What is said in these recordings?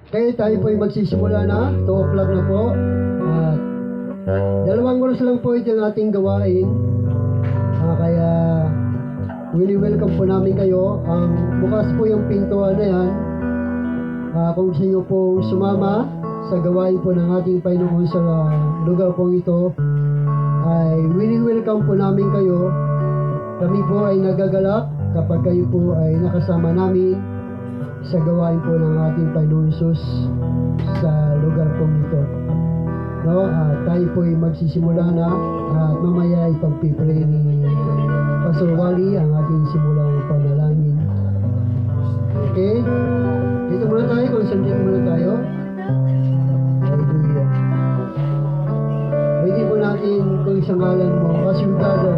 Okay, tayo po ay magsisimula na. 2 o'clock na po. At 2 oras lang po ito ang ating gawain. Kaya welcome po namin kayo. Bukas po yung pintuan na yan. Kung gusto nyo po sumama sa gawain po ng ating Panginoon sa lugar po ito, ay welcome po namin kayo. Kami po ay nagagalak kapag kayo po ay nakasama namin sa gawain po ng ating Panginoon Jesus sa lugar po ito. No? Tayo po ay magsisimula na at mamaya ipagpipray ni Pastor Wally ang ating simulang panalangin. Okay? Dito muna tayo, concentrate muna tayo. Hallelujah. Bigyan po natin kung isang ngalan mo, as you gather.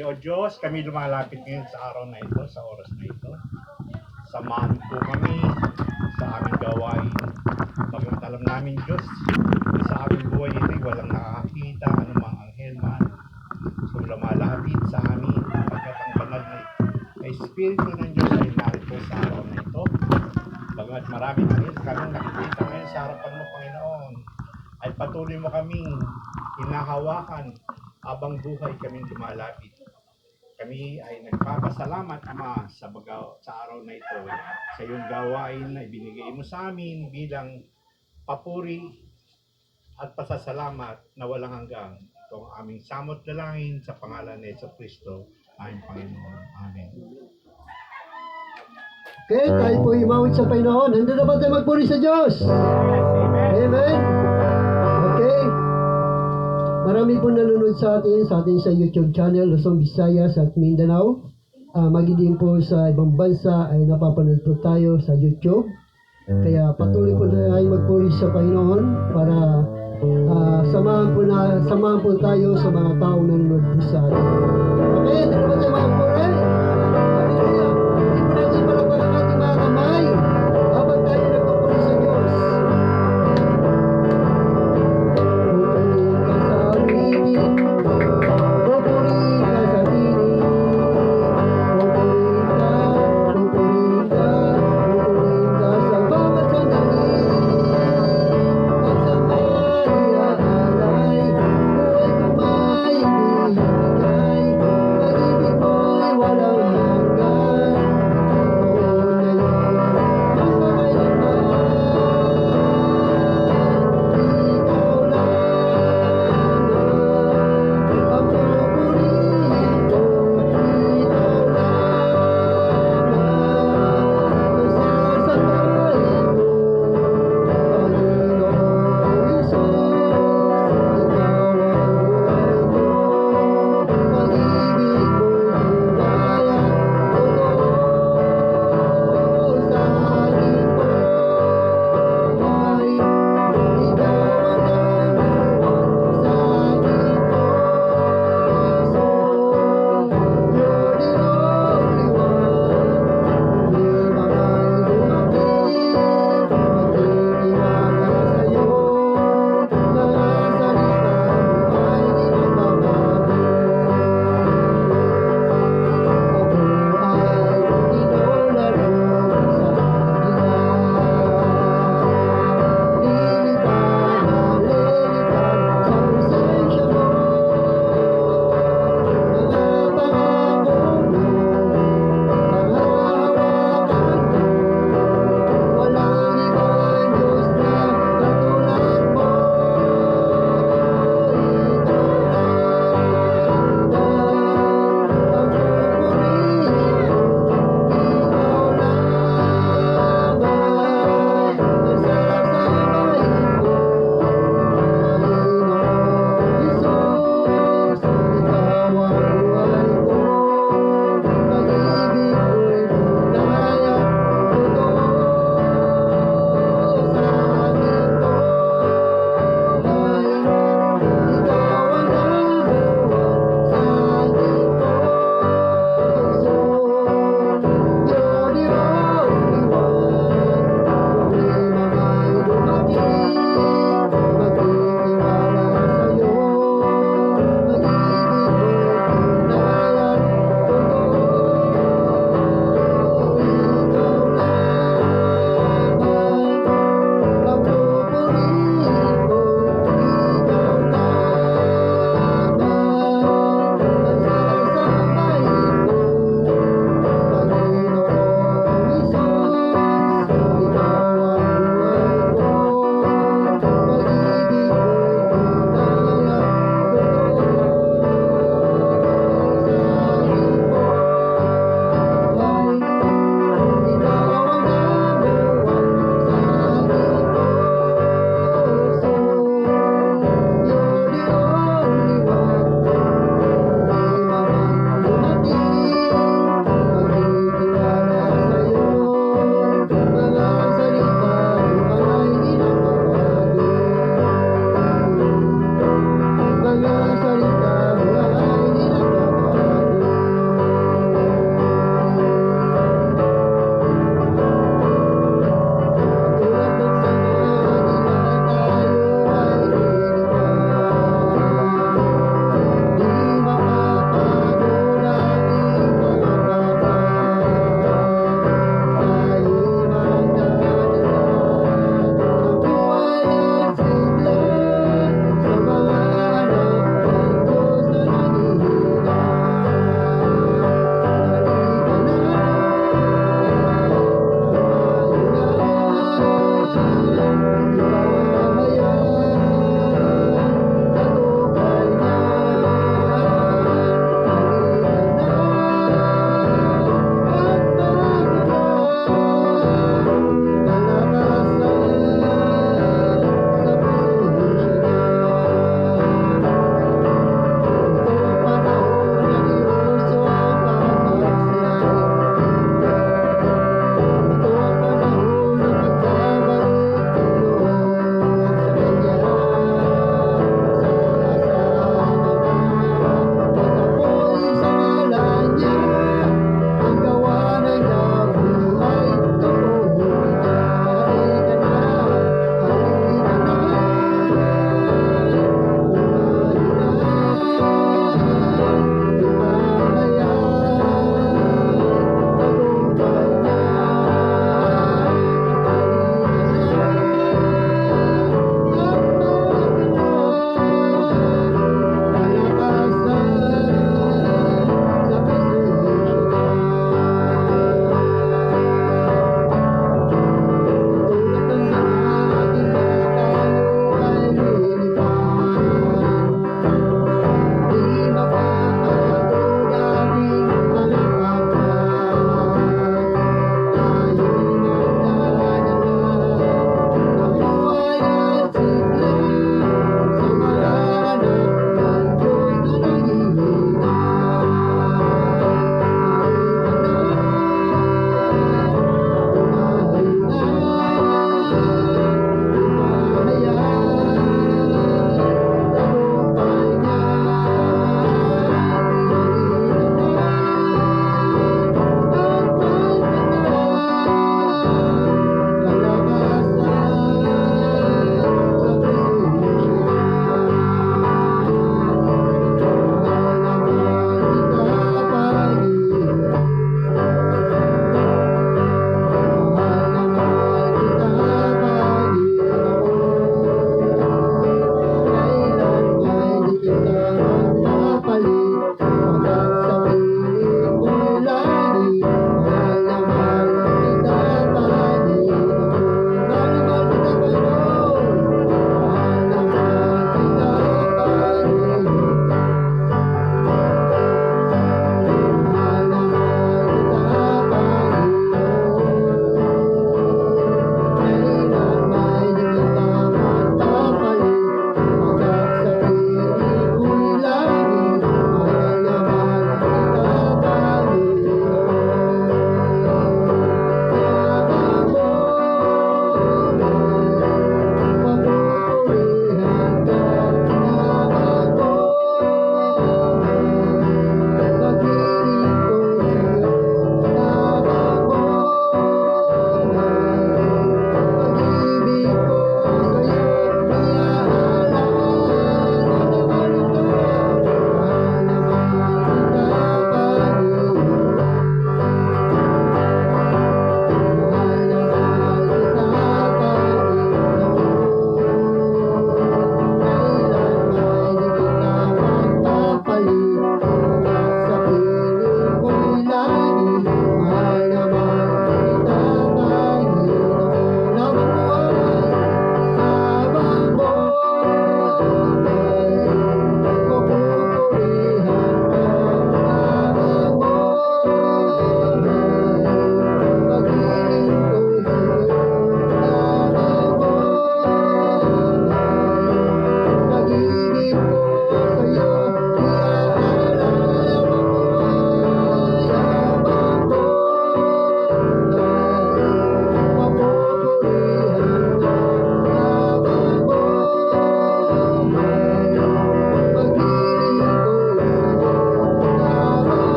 O Diyos, kami lumalapit ngayon sa araw na ito, sa oras na ito. Samahan po kami sa aming gawain namin Diyos. Sa aming buhay ito, walang nakakakita, anumang anghel man. So lumalapit sa amin, pagkat ang banal na Espiritu ng Diyos ay narito sa araw na ito. Bagamat maraming anghel kaming nakikita ngayon sa harapan mo, Panginoon, ay patuloy mo kaming hinahawakan habang buhay kaming lumalapit. Kami ay nagpapasalamat, Ama, sa araw na ito, sa iyong gawain na ibinigay mo sa amin bilang papuri at pasasalamat na walang hanggang. Ito ang aming samot dalangin sa pangalan ni Jesucristo, aming Panginoon. Amen. Okay, tayo po imawit sa Panginoon. Handa na ba tayo magpuri sa Diyos? Amen. Okay. Marami po nanonood sa atin sa YouTube channel, Luzon, Visayas at Mindanao. Magiging po sa ibang bansa ay napapanood po tayo sa YouTube. Kaya patuloy po na ay magpuri sa Panginoon para samahan po tayo sa mga taong nanonood po sa atin. Okay, hindi naman tayo magpuri. Hallelujah. Hindi po natin palabas ang ating mga kamay habang tayo nagpapuri sa Diyos. Walang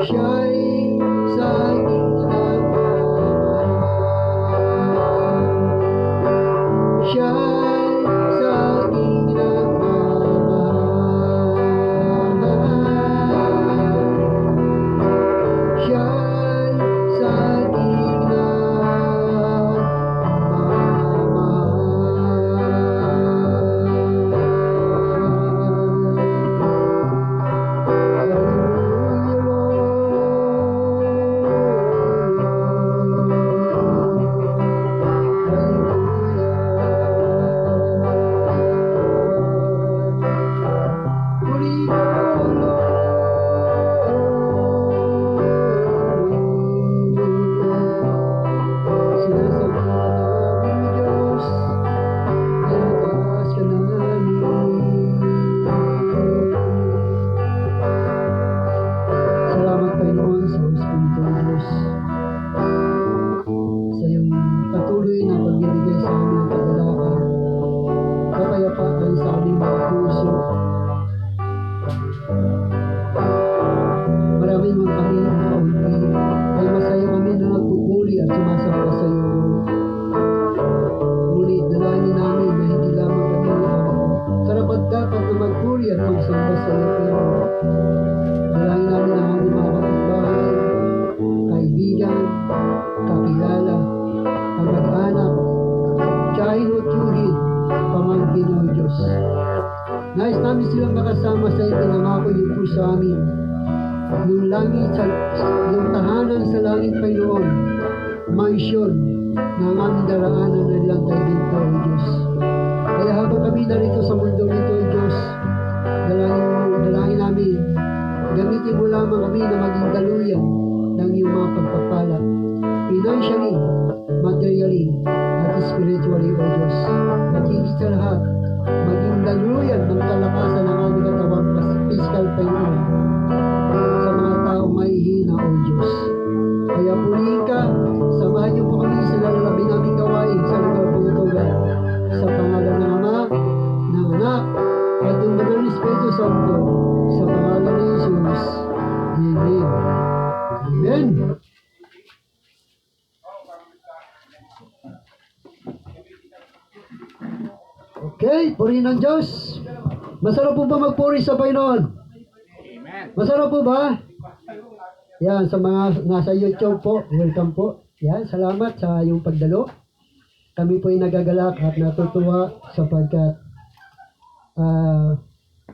Siya'y sa aking nagmamahal. Siya'y sa aking nagmamahal. Siya'y sa aking Salamat Panginoon sa Espiritu ng Diyos sa iyong patuloy na pagbibigay sa amin ng kagalakan, kapayapaan sa aming mga puso. Marami man kami na kaunti, ay masaya kami na nagpupuli at sumasamba sa iyo. Ngunit dalangin namin na hindi lamang kami karapat-dapat na magpuri at magsamba sa iyo, pero dalangin namin ang aming mga kapitbahay, kaibigan, kakilala, kamag-anak, tiyahin o tiyuhin, pamangkin o Diyos. Nais namin silang makasama sa ipinangako niyo po sa amin. Yung langit, yung tahanan sa langit, Panginoon, mansyon na ang aming daraanan na nilang tayo dito, O Diyos. Kaya habang kami narito sa mundo nito, O Diyos, dalangin namin, gamitin mo lamang kami na maging daluyan ng iyong mga pagpapala, financially, materially, at spiritually, O Diyos. At higit sa lahat, maging daluyan ng kalakasan ng aming katawang physical, Panginoon, sa mga taong mahihina, O Diyos. Kaya purihin ka, samahan niyo po kami sa lalalabi naming gawain sa lugar po ito, sa pangalan ng Ama, ng Anak, at ng Banal na Espiritu Santo, sa pangalan ni Jesus. Amen. Amen. Okay, purihin ng Diyos. Masarap po ba magpuri sa Panginoon? Amen. Masarap po ba? Yan, sa mga nasa YouTube po, welcome po. Yan, salamat sa iyong pagdalo. Kami po ay nagagalak at natutuwa sapagkat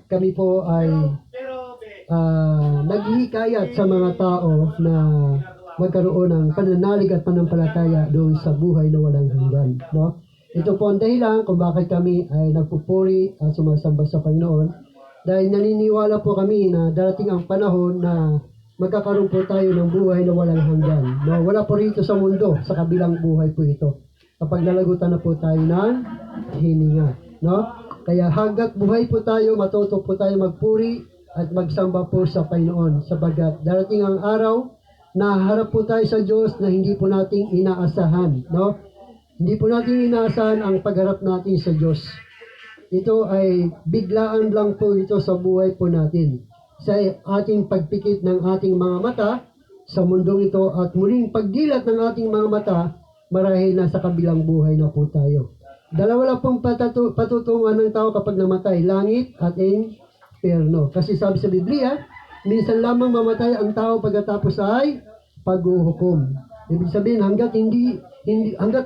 kami po ay naghihikayat sa mga tao na magkaroon ng pananalig at panampalataya doon sa buhay na walang hanggan. No? Ito po ang dahilan kung bakit kami ay nagpupuri at sumasamba sa Panginoon. Dahil naniniwala po kami na darating ang panahon na magkakaroon po tayo ng buhay na walang hanggan. No? Wala po rito sa mundo, sa kabilang buhay po ito. Kapag nalagutan na po tayo ng hininga. No? Kaya hanggat buhay po tayo, matuto po tayo magpuri at magsamba po sa Panginoon. Sabagat darating ang araw na harap po tayo sa Diyos na hindi po nating inaasahan. No? Hindi po natin inaasahan ang pagharap natin sa Diyos. Ito ay biglaan lang po ito sa buhay po natin. Sa ating pagpikit ng ating mga mata sa mundong ito at muling pagdilat ng ating mga mata, marahil nasa kabilang buhay na po tayo. Dalawa lang pong patutunguhan ng tao kapag namatay, langit at impyerno. Kasi sabi sa Biblia, minsan lamang mamatay ang tao pagkatapos ay paghuhukom. Ibig sabihin, hanggat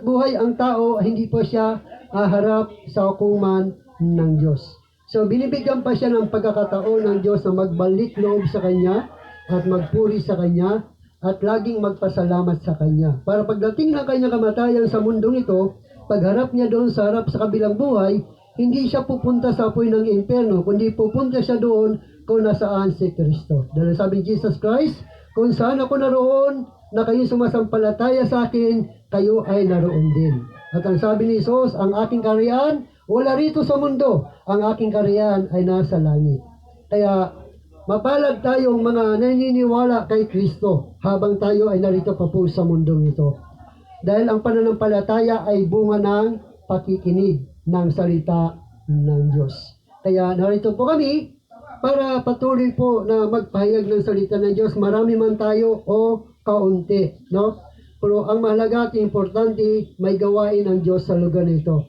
buhay ang tao, hindi po siya haharap sa hukuman ng Diyos. So, binibigyan pa siya ng pagkakataon ng Diyos na magbalik loob sa Kanya at magpuri sa Kanya at laging magpasalamat sa Kanya. Para pagdating ng Kanyang kamatayan sa mundong ito, pagharap niya doon sa harap sa kabilang buhay, hindi siya pupunta sa apoy ng impyerno, kundi pupunta siya doon kung nasaan si Kristo. Dahil sabi ni Jesus Christ, kung saan ako naroon, na kayo sumasampalataya sa akin, kayo ay naroon din. At ang sabi ni Jesus, ang aking kaharian, wala rito sa mundo. Ang aking kaharian ay nasa langit. Kaya, mapalad tayong mga naniniwala kay Kristo habang tayo ay narito pa po sa mundong ito. Dahil ang pananampalataya ay bunga ng pakikinig ng salita ng Diyos. Kaya narito po kami para patuloy po na magpahayag ng salita ng Diyos, marami man tayo o kaunti, no? Pero ang mahalaga at importante, may gawain ang Diyos sa lugar nito.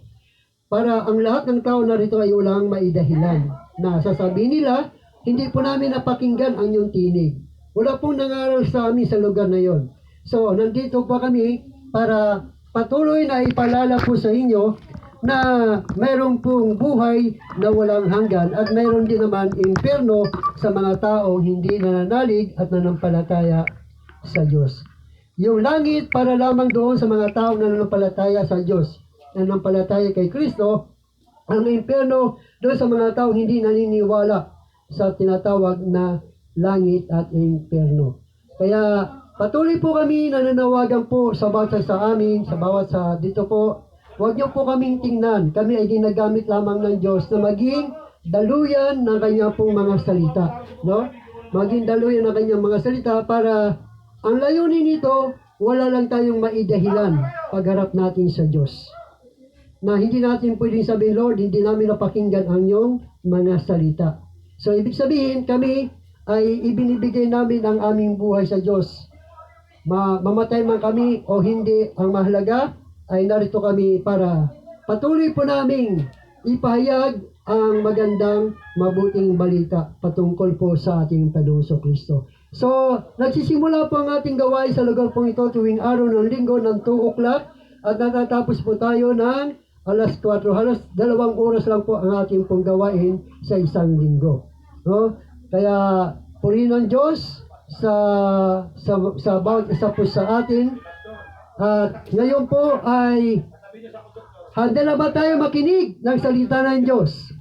Para ang lahat ng tao narito ay walang maidahilan na sasabihin nila, hindi po namin napakinggan ang iyong tinig. Wala pong nangaral sa amin sa lugar na yon. So, nandito po kami para patuloy na ipalala po sa inyo na mayroon pong buhay na walang hanggan at mayroon din naman impyerno sa mga taong hindi nananalig at nanampalataya sa Diyos. Yung langit para lamang doon sa mga taong nananampalataya sa Diyos, nananampalataya kay Kristo. Ang impyerno doon sa mga taong hindi naniniwala sa tinatawag na langit at impyerno. Kaya patuloy po kami nananawagan po sa bawat sa amin, sa bawat sa dito po. Huwag niyo po kaming tingnan. Kami ay ginagamit lamang ng Diyos na maging daluyan ng kanyang pong mga salita. No? Maging daluyan ng kanyang mga salita para ang layunin nito, wala lang tayong maidahilan pagharap natin sa Diyos. Na hindi natin pwedeng sabihin, Lord, hindi namin napakinggan ang iyong mga salita. So, ibig sabihin, kami ay ibinibigay namin ang aming buhay sa Diyos. Mamatay man kami o hindi, ang mahalaga ay narito kami para patuloy po naming ipahayag ang magandang, mabuting balita patungkol po sa ating Panginoong Kristo. So, nagsisimula po ang ating gawain sa lugar pong ito tuwing araw ng linggo ng 2 o'clock at natatapos po tayo ng alas 4. Halos 2 oras lang po ang ating pong gawain sa isang linggo. No? Kaya, purihin ng Diyos sa bawat isa po sa atin. At ngayon po ay handa na ba tayo makinig ng salita ng Diyos?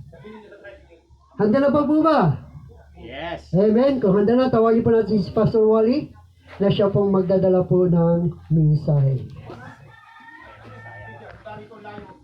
Handa na ba po ba? Yes. Amen. Kung handa na, tawagin po natin si Pastor Wally na siya pong magdadala po ng mensahe.